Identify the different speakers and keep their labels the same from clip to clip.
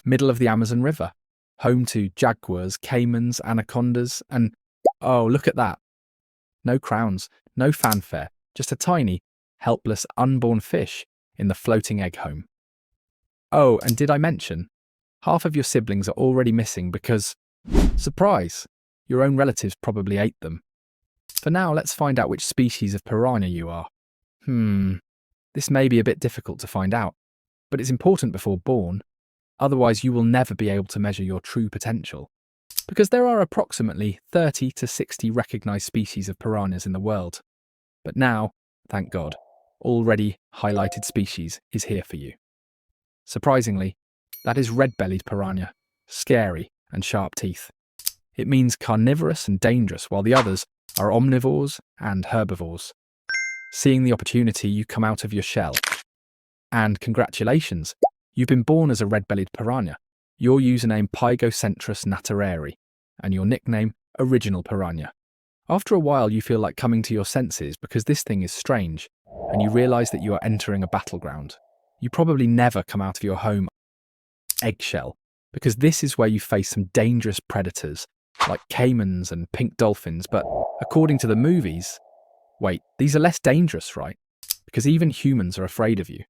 Speaker 1: middle of the Amazon River, home to jaguars, caimans, anacondas, and oh, look at that. No crowns, no fanfare, just a tiny, helpless, unborn fish in the floating egg home. Oh, and did I mention? Half of your siblings are already missing because, surprise, your own relatives probably ate them. For now, let's find out which species of piranha you are. This may be a bit difficult to find out, but it's important before born. Otherwise, you will never be able to measure your true potential. Because there are approximately 30 to 60 recognised species of piranhas in the world. But now, thank God, already highlighted species is here for you. Surprisingly, that is red-bellied piranha, scary and sharp teeth. It means carnivorous and dangerous, while the others are omnivores and herbivores. Seeing the opportunity, you come out of your shell. And congratulations, you've been born as a red-bellied piranha. Your username Pygocentrus natareri, and your nickname Original Piranha. After a while, you feel like coming to your senses because this thing is strange, and you realise that you are entering a battleground. You probably never come out of your home eggshell, because this is where you face some dangerous predators, like caimans and pink dolphins, but according to the movies, wait, these are less dangerous, right? Because even humans are afraid of you.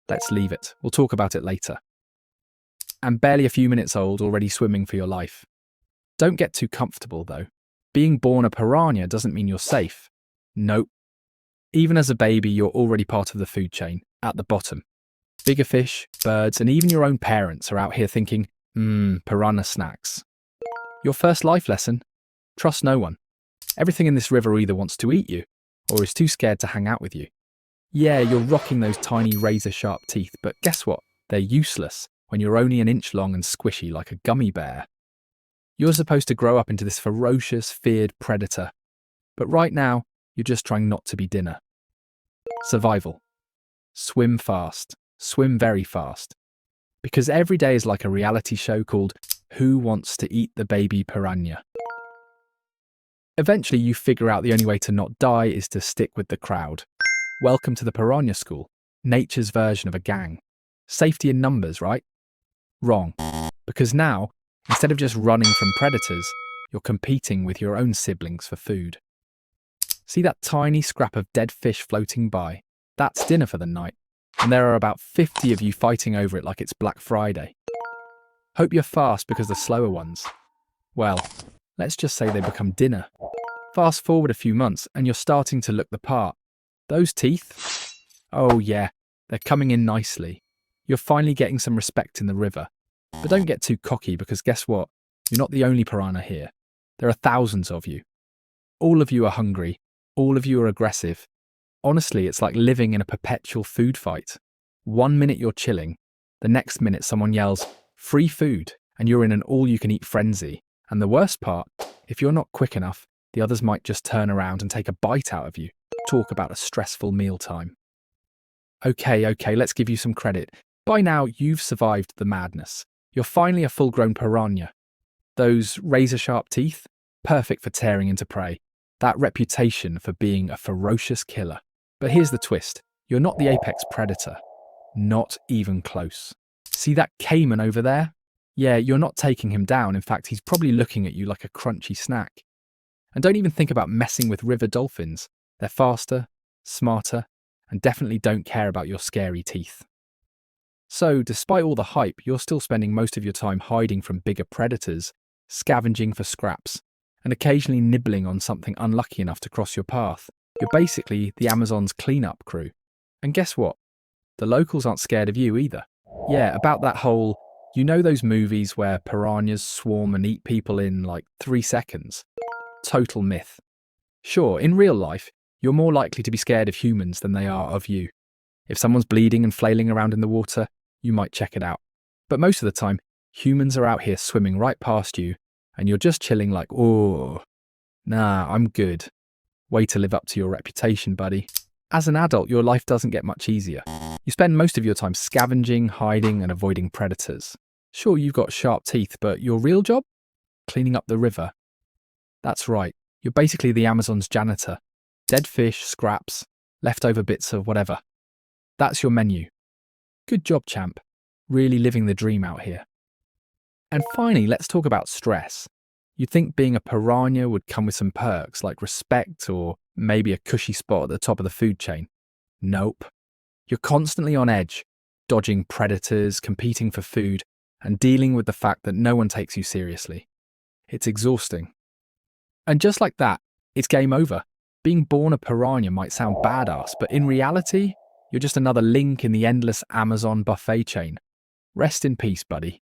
Speaker 1: Let's leave it. We'll talk about it later. And barely a few minutes old, already swimming for your life. Don't get too comfortable, though. Being born a piranha doesn't mean you're safe. Nope. Even as a baby, you're already part of the food chain, at the bottom. Bigger fish, birds, and even your own parents are out here thinking, piranha snacks. Your first life lesson? Trust no one. Everything in this river either wants to eat you, or is too scared to hang out with you. Yeah, you're rocking those tiny razor-sharp teeth, but guess what? They're useless when you're only an inch long and squishy like a gummy bear. You're supposed to grow up into this ferocious, feared predator. But right now, you're just trying not to be dinner. Survival. Swim fast. Swim very fast. Because every day is like a reality show called Who Wants to Eat the Baby Piranha? Eventually, you figure out the only way to not die is to stick with the crowd. Welcome to the Piranha School, nature's version of a gang. Safety in numbers, right? Wrong. Because now, instead of just running from predators, you're competing with your own siblings for food. See that tiny scrap of dead fish floating by? That's dinner for the night. And there are about 50 of you fighting over it like it's Black Friday. Hope you're fast because the slower ones, well, let's just say they become dinner. Fast forward a few months and you're starting to look the part. Those teeth? Oh yeah, they're coming in nicely. You're finally getting some respect in the river. But don't get too cocky because guess what? You're not the only piranha here. There are thousands of you. All of you are hungry. All of you are aggressive. Honestly, it's like living in a perpetual food fight. 1 minute you're chilling. The next minute someone yells, "Free food," and you're in an all-you-can-eat frenzy. And the worst part, if you're not quick enough, the others might just turn around and take a bite out of you. Talk about a stressful mealtime. Okay, let's give you some credit. By now, you've survived the madness. You're finally a full-grown piranha. Those razor-sharp teeth? Perfect for tearing into prey. That reputation for being a ferocious killer. But here's the twist. You're not the apex predator. Not even close. See that caiman over there? Yeah, you're not taking him down. In fact, he's probably looking at you like a crunchy snack. And don't even think about messing with river dolphins. They're faster, smarter, and definitely don't care about your scary teeth. So, despite all the hype, you're still spending most of your time hiding from bigger predators, scavenging for scraps, and occasionally nibbling on something unlucky enough to cross your path. You're basically the Amazon's cleanup crew. And guess what? The locals aren't scared of you either. Yeah, about that whole, you know those movies where piranhas swarm and eat people in like 3 seconds? Total myth. Sure, in real life, you're more likely to be scared of humans than they are of you. If someone's bleeding and flailing around in the water, you might check it out. But most of the time, humans are out here swimming right past you, and you're just chilling like, oh, nah, I'm good. Way to live up to your reputation, buddy. As an adult, your life doesn't get much easier. You spend most of your time scavenging, hiding, and avoiding predators. Sure, you've got sharp teeth, but your real job? Cleaning up the river. That's right, you're basically the Amazon's janitor. Dead fish, scraps, leftover bits of whatever. That's your menu. Good job, champ. Really living the dream out here. And finally, let's talk about stress. You'd think being a piranha would come with some perks like respect or maybe a cushy spot at the top of the food chain. Nope. You're constantly on edge, dodging predators, competing for food, and dealing with the fact that no one takes you seriously. It's exhausting. And just like that, it's game over. Being born a piranha might sound badass, but in reality, you're just another link in the endless Amazon buffet chain. Rest in peace, buddy.